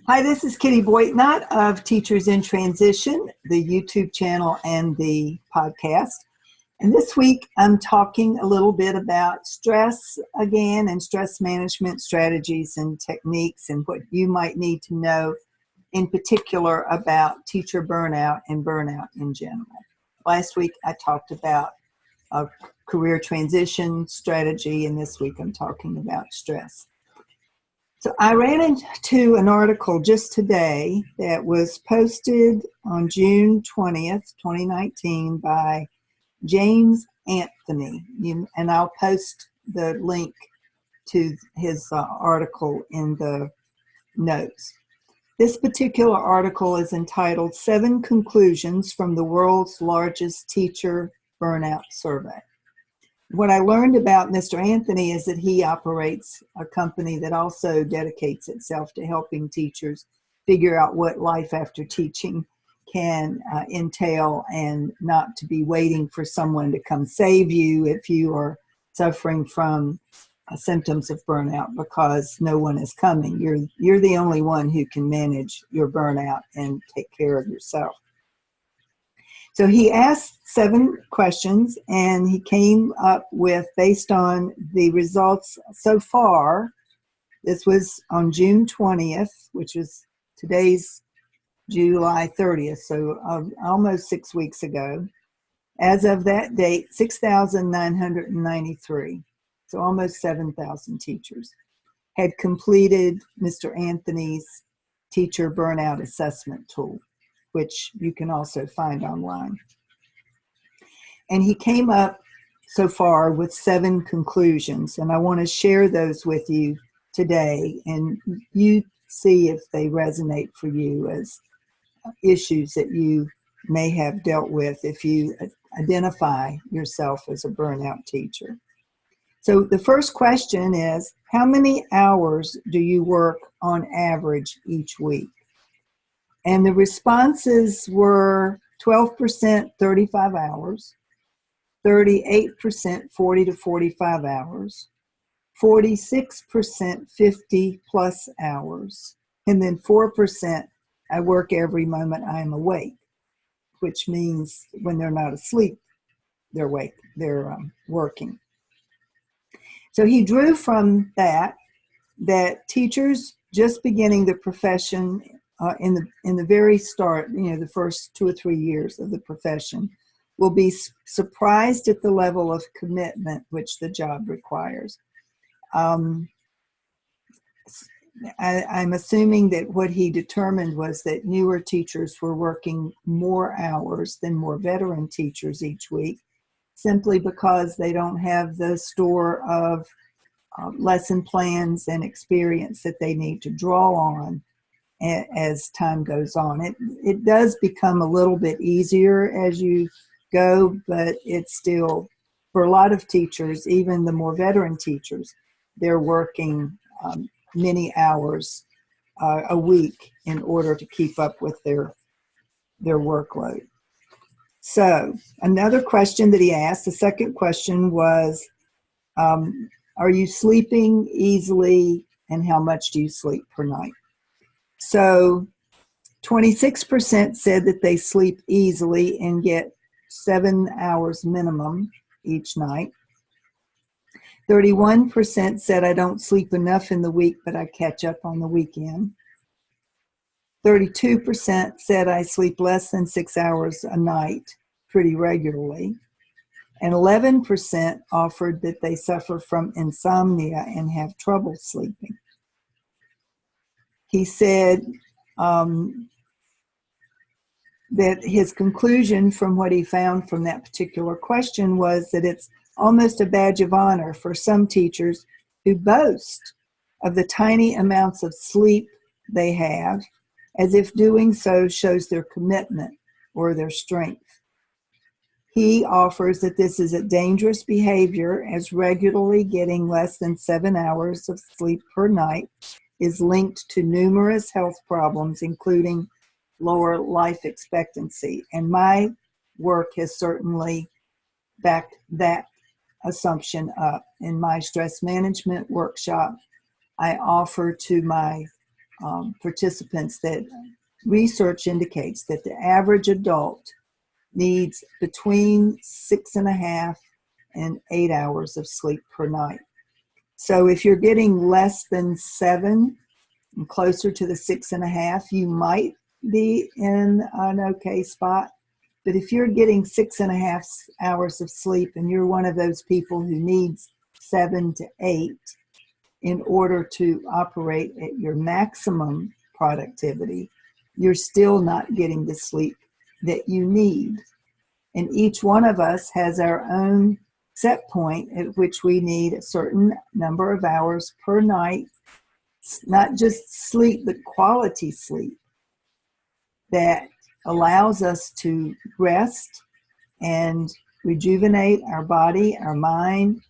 Hi, this is Kitty Boitnott of Teachers in Transition, the YouTube channel and the podcast. And this week I'm talking a little bit about stress again and stress management strategies and techniques and what you might need to know in particular about teacher burnout and burnout in general. Last week I talked about a career transition strategy, and this week I'm talking about stress. So I ran into an article just today that was posted on June 20th, 2019 by James Anthony, and I'll post the link to his article in the notes. This particular article is entitled 7 Conclusions from the World's Largest Teacher Burnout Survey. What I learned about Mr. Anthony is that he operates a company that also dedicates itself to helping teachers figure out what life after teaching can entail, and not to be waiting for someone to come save you if you are suffering from symptoms of burnout, because no one is coming. You're the only one who can manage your burnout and take care of yourself. So he asked 7 questions, and he came up with, based on the results so far, this was on June 20th, which was today's July 30th, so almost 6 weeks ago. As of that date, 6,993, so almost 7,000 teachers, had completed Mr. Anthony's teacher burnout assessment tool, which you can also find online. And he came up so far with 7 conclusions, and I want to share those with you today, and you see if they resonate for you as issues that you may have dealt with if you identify yourself as a burnout teacher. So the first question is, how many hours do you work on average each week? And the responses were 12% 35 hours, 38% 40 to 45 hours, 46% 50 plus hours, and then 4% I work every moment I'm awake, which means when they're not asleep, they're awake, they're working. So he drew from that teachers just beginning the profession in the very start, the first 2 or 3 years of the profession, will be surprised at the level of commitment which the job requires. I'm assuming that what he determined was that newer teachers were working more hours than more veteran teachers each week, simply because they don't have the store of lesson plans and experience that they need to draw on as time goes on. It does become a little bit easier as you go, but it's still, for a lot of teachers, even the more veteran teachers, they're working many hours a week in order to keep up with their workload. So another question that he asked, the second question was, are you sleeping easily, and how much do you sleep per night? So 26% said that they sleep easily and get 7 hours minimum each night. 31% said I don't sleep enough in the week, but I catch up on the weekend. 32% said I sleep less than 6 hours a night pretty regularly. And 11% offered that they suffer from insomnia and have trouble sleeping. He said that his conclusion from what he found from that particular question was that it's almost a badge of honor for some teachers who boast of the tiny amounts of sleep they have, as if doing so shows their commitment or their strength. He offers that this is a dangerous behavior, as regularly getting less than 7 hours of sleep per night is linked to numerous health problems, including lower life expectancy. And my work has certainly backed that assumption up. In my stress management workshop, I offer to my participants that research indicates that the average adult needs between 6.5 and 8 hours of sleep per night. So if you're getting less than 7 and closer to the 6.5, you might be in an okay spot. But if you're getting 6.5 hours of sleep and you're one of those people who needs 7 to 8 in order to operate at your maximum productivity, you're still not getting the sleep that you need. And each one of us has our own set point at which we need a certain number of hours per night, not just sleep, but quality sleep that allows us to rest and rejuvenate our body, our mind,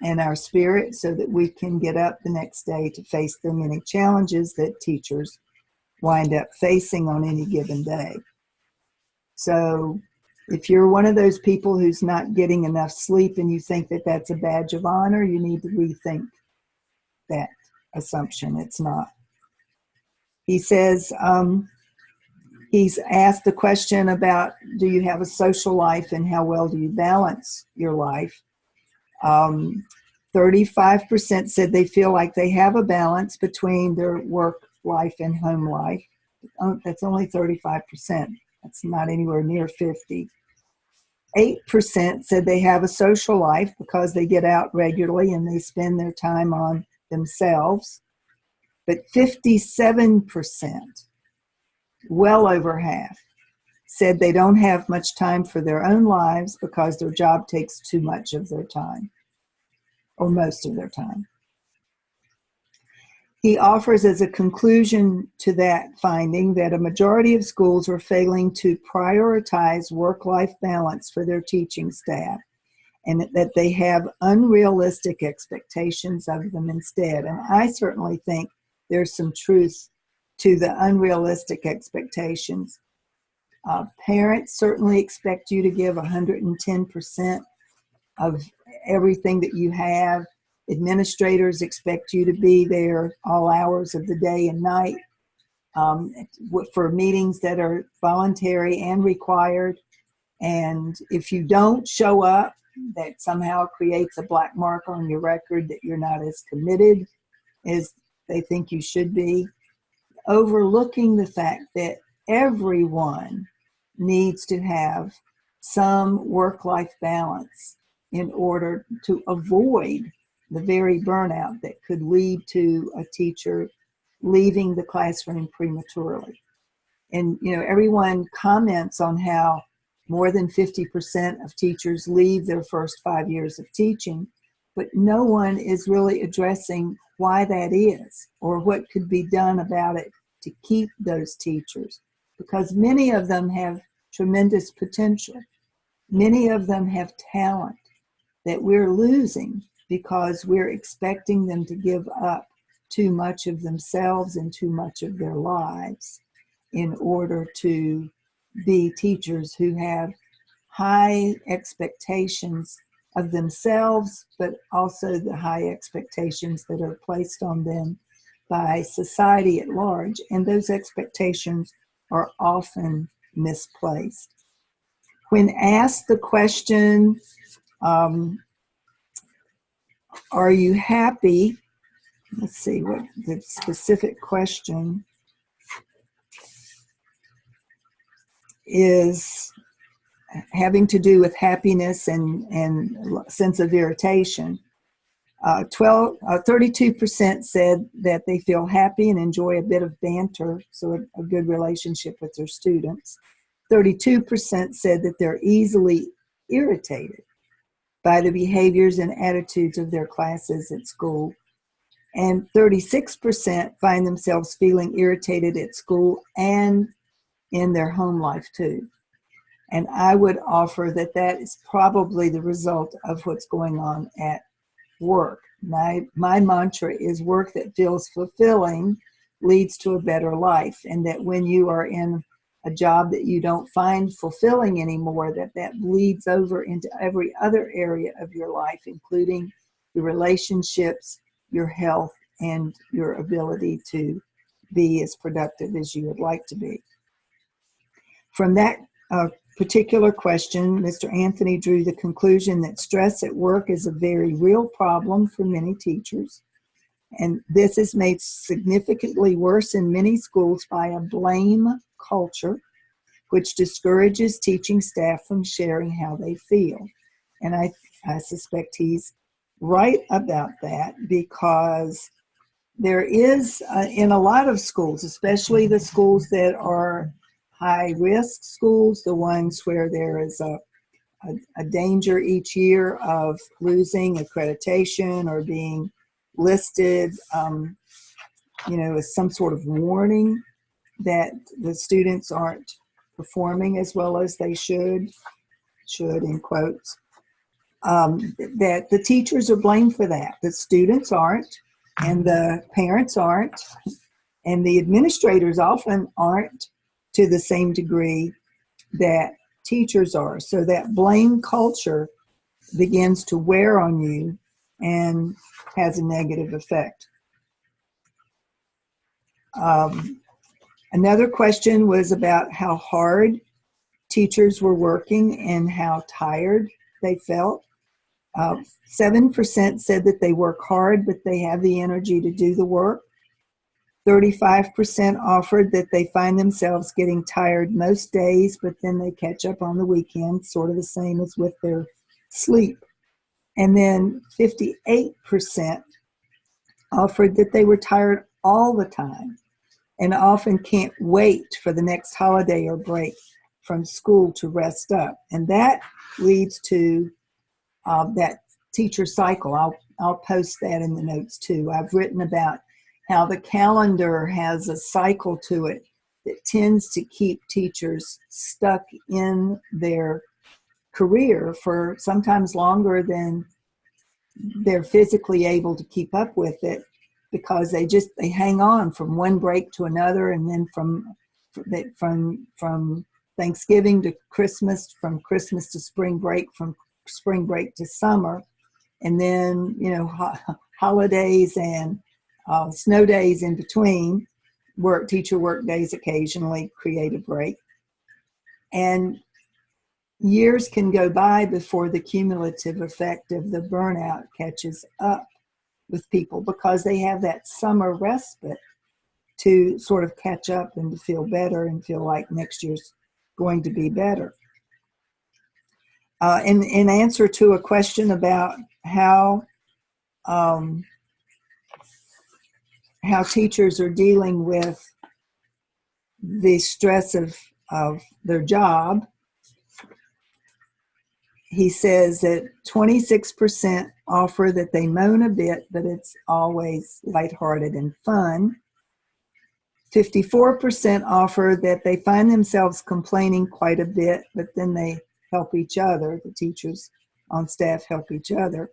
and our spirit so that we can get up the next day to face the many challenges that teachers wind up facing on any given day. So if you're one of those people who's not getting enough sleep and you think that that's a badge of honor, you need to rethink that assumption. It's not. He says, he's asked the question about, do you have a social life and how well do you balance your life? 35% said they feel like they have a balance between their work life and home life. That's only 35%. That's not anywhere near 50. 8% said they have a social life because they get out regularly and they spend their time on themselves. But 57%, well over half, said they don't have much time for their own lives because their job takes too much of their time, or most of their time. He offers as a conclusion to that finding that a majority of schools are failing to prioritize work-life balance for their teaching staff, and that they have unrealistic expectations of them instead. And I certainly think there's some truth to the unrealistic expectations. Parents certainly expect you to give 110% of everything that you have. Administrators expect you to be there all hours of the day and night for meetings that are voluntary and required. And if you don't show up, that somehow creates a black mark on your record that you're not as committed as they think you should be, overlooking the fact that everyone needs to have some work-life balance in order to avoid the very burnout that could lead to a teacher leaving the classroom prematurely. And, you know, everyone comments on how more than 50% of teachers leave their first 5 years of teaching, but no one is really addressing why that is or what could be done about it to keep those teachers, because many of them have tremendous potential. Many of them have talent that we're losing because we're expecting them to give up too much of themselves and too much of their lives in order to be teachers who have high expectations of themselves, but also the high expectations that are placed on them by society at large. And those expectations are often misplaced. When asked the question, are you happy? Let's see what the specific question is, having to do with happiness and sense of irritation. 32% said that they feel happy and enjoy a bit of banter, so a good relationship with their students. 32% said that they're easily irritated by the behaviors and attitudes of their classes at school. And 36% find themselves feeling irritated at school and in their home life too. And I would offer that that is probably the result of what's going on at work. My mantra is work that feels fulfilling leads to a better life, and that when you are in a job that you don't find fulfilling anymore, that bleeds over into every other area of your life, including your relationships, your health, and your ability to be as productive as you would like to be. From that particular question, Mr. Anthony drew the conclusion that stress at work is a very real problem for many teachers. And this is made significantly worse in many schools by a blame culture, which discourages teaching staff from sharing how they feel. And I suspect he's right about that, because there is, in a lot of schools, especially the schools that are high-risk schools, the ones where there is a danger each year of losing accreditation or being listed, as some sort of warning that the students aren't performing as well as they should in quotes, that the teachers are blamed for that. The students aren't, and the parents aren't, and the administrators often aren't to the same degree that teachers are. So that blame culture begins to wear on you and has a negative effect. Another question was about how hard teachers were working and how tired they felt. 7% said that they work hard, but they have the energy to do the work. 35% offered that they find themselves getting tired most days, but then they catch up on the weekend, sort of the same as with their sleep. And then 58% offered that they were tired all the time and often can't wait for the next holiday or break from school to rest up. And that leads to that teacher cycle. I'll post that in the notes too. I've written about how the calendar has a cycle to it that tends to keep teachers stuck in their career for sometimes longer than they're physically able to keep up with it, because they hang on from one break to another, and then from Thanksgiving to Christmas, from Christmas to spring break, from spring break to summer, and then holidays and snow days in between, teacher work days occasionally create a break. And years can go by before the cumulative effect of the burnout catches up with people, because they have that summer respite to sort of catch up and to feel better and feel like next year's going to be better. In answer to a question about how teachers are dealing with the stress of their job, he says that 26% offer that they moan a bit, but it's always lighthearted and fun. 54% offer that they find themselves complaining quite a bit, but then they help each other. The teachers on staff help each other.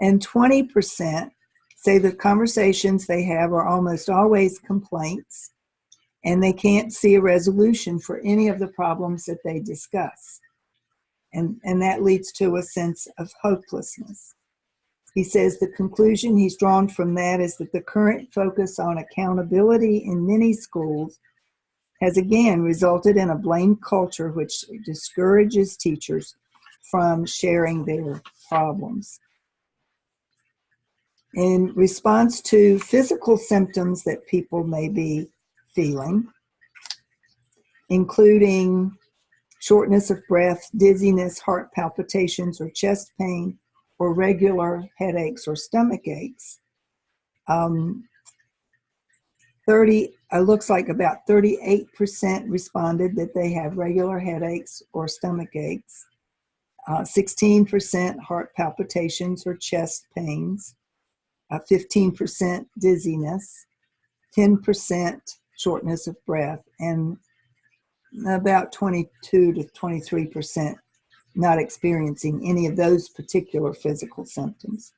And 20% say the conversations they have are almost always complaints, and they can't see a resolution for any of the problems that they discuss. And that leads to a sense of hopelessness. He says the conclusion he's drawn from that is that the current focus on accountability in many schools has again resulted in a blame culture which discourages teachers from sharing their problems. In response to physical symptoms that people may be feeling, including shortness of breath, dizziness, heart palpitations, or chest pain, or regular headaches or stomach aches, looks like about 38% responded that they have regular headaches or stomach aches, 16% heart palpitations or chest pains, 15% dizziness, 10% shortness of breath, and about 22 to 23% not experiencing any of those particular physical symptoms.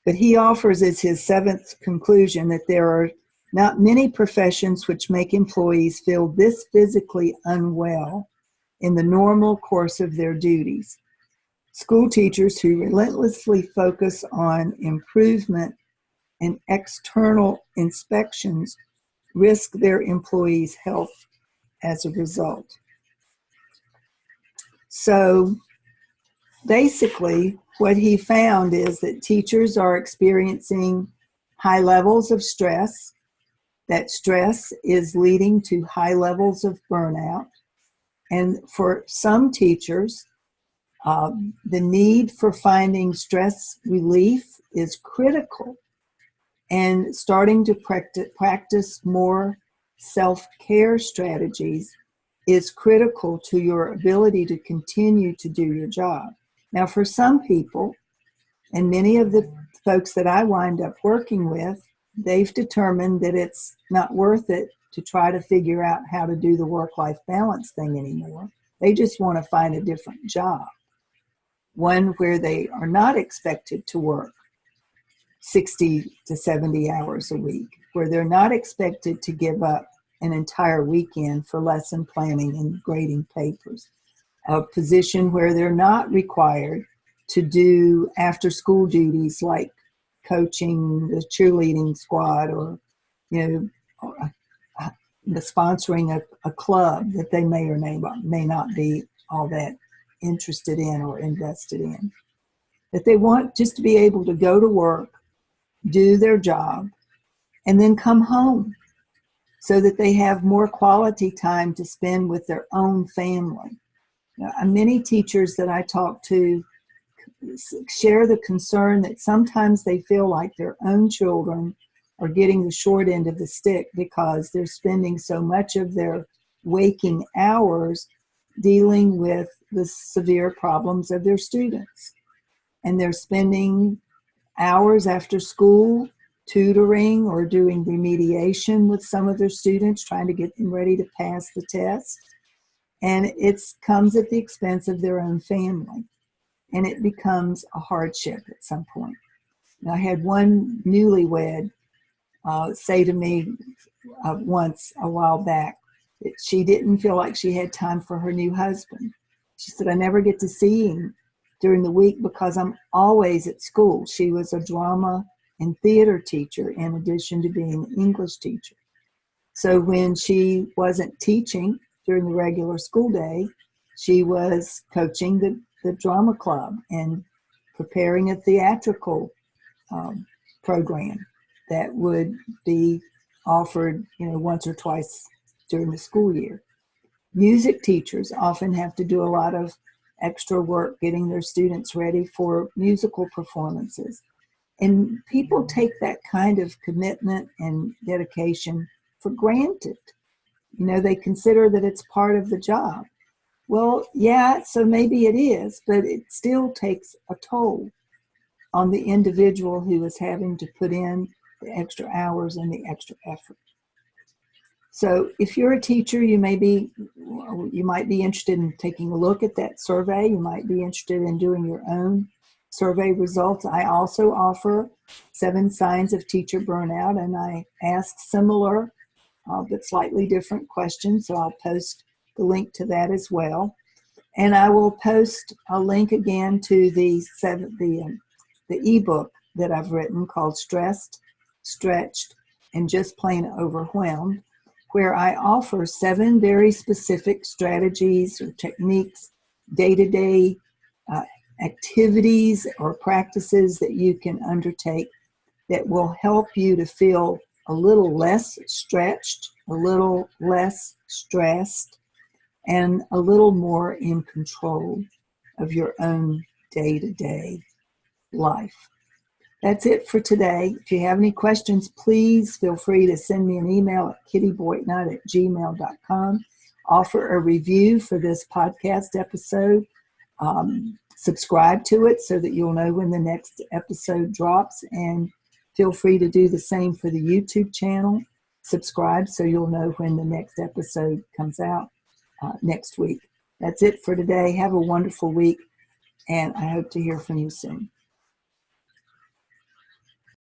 But he offers as his seventh conclusion that there are not many professions which make employees feel this physically unwell in the normal course of their duties. School teachers who relentlessly focus on improvement and external inspections risk their employees' health as a result. So basically, what he found is that teachers are experiencing high levels of stress. That stress is leading to high levels of burnout. And for some teachers, the need for finding stress relief is critical, and starting to practice more self-care strategies is critical to your ability to continue to do your job. Now, for some people, and many of the folks that I wind up working with, they've determined that it's not worth it to try to figure out how to do the work-life balance thing anymore. They just want to find a different job, one where they are not expected to work 60 to 70 hours a week, where they're not expected to give up an entire weekend for lesson planning and grading papers, a position where they're not required to do after-school duties like coaching the cheerleading squad, or sponsoring a club that they may or may not be all that interested in or invested in. That they want just to be able to go to work, do their job, and then come home so that they have more quality time to spend with their own family. Now, many teachers that I talk to share the concern that sometimes they feel like their own children are getting the short end of the stick because they're spending so much of their waking hours dealing with the severe problems of their students. And they're spending hours after school tutoring or doing remediation with some of their students, trying to get them ready to pass the test. And it comes at the expense of their own family. And it becomes a hardship at some point. Now, I had one newlywed say to me once a while back that she didn't feel like she had time for her new husband. She said, I never get to see him during the week because I'm always at school. She was a drama and theater teacher in addition to being an English teacher. So when she wasn't teaching during the regular school day, she was coaching the drama club and preparing a theatrical program that would be offered, once or twice during the school year. Music teachers often have to do a lot of extra work getting their students ready for musical performances. And people take that kind of commitment and dedication for granted. They consider that it's part of the job. Well, yeah, so maybe it is, but it still takes a toll on the individual who is having to put in the extra hours and the extra effort. So if you're a teacher, you might be interested in taking a look at that survey. You might be interested in doing your own survey results. I also offer 7 signs of teacher burnout, and I ask similar but slightly different questions. So I'll post the link to that as well. And I will post a link again to the ebook that I've written called Stressed, Stretched, and Just Plain Overwhelmed, where I offer 7 very specific strategies or techniques, day-to-day activities or practices that you can undertake that will help you to feel a little less stretched, a little less stressed, and a little more in control of your own day-to-day life. That's it for today. If you have any questions, please feel free to send me an email at KittyBoitnott@gmail.com. Offer a review for this podcast episode. Subscribe to it so that you'll know when the next episode drops, and feel free to do the same for the YouTube channel. Subscribe so you'll know when the next episode comes out next week. That's it for today. Have a wonderful week, and I hope to hear from you soon.